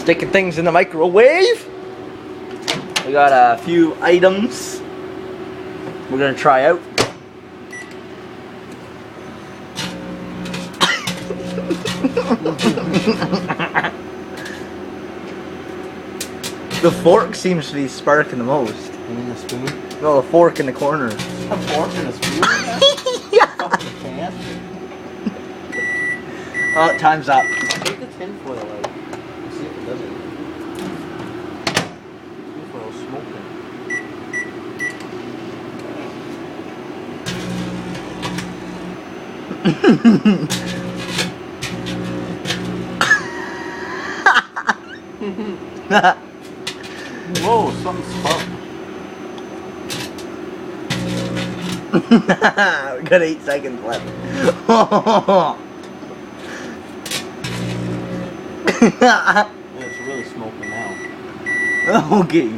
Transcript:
sticking things in the microwave. We got a few items we're gonna try out. The fork seems to be sparking the most. You mean a spoon? No, the fork in the corner. A fork and a spoon? Yeah. Fucking can. Oh, time's up. Take the tin foil out. Let's see if it does it. Tin foil's smoking. Whoa, something sparked. We got 8 seconds left. Yeah, it's really smoking now. Okay.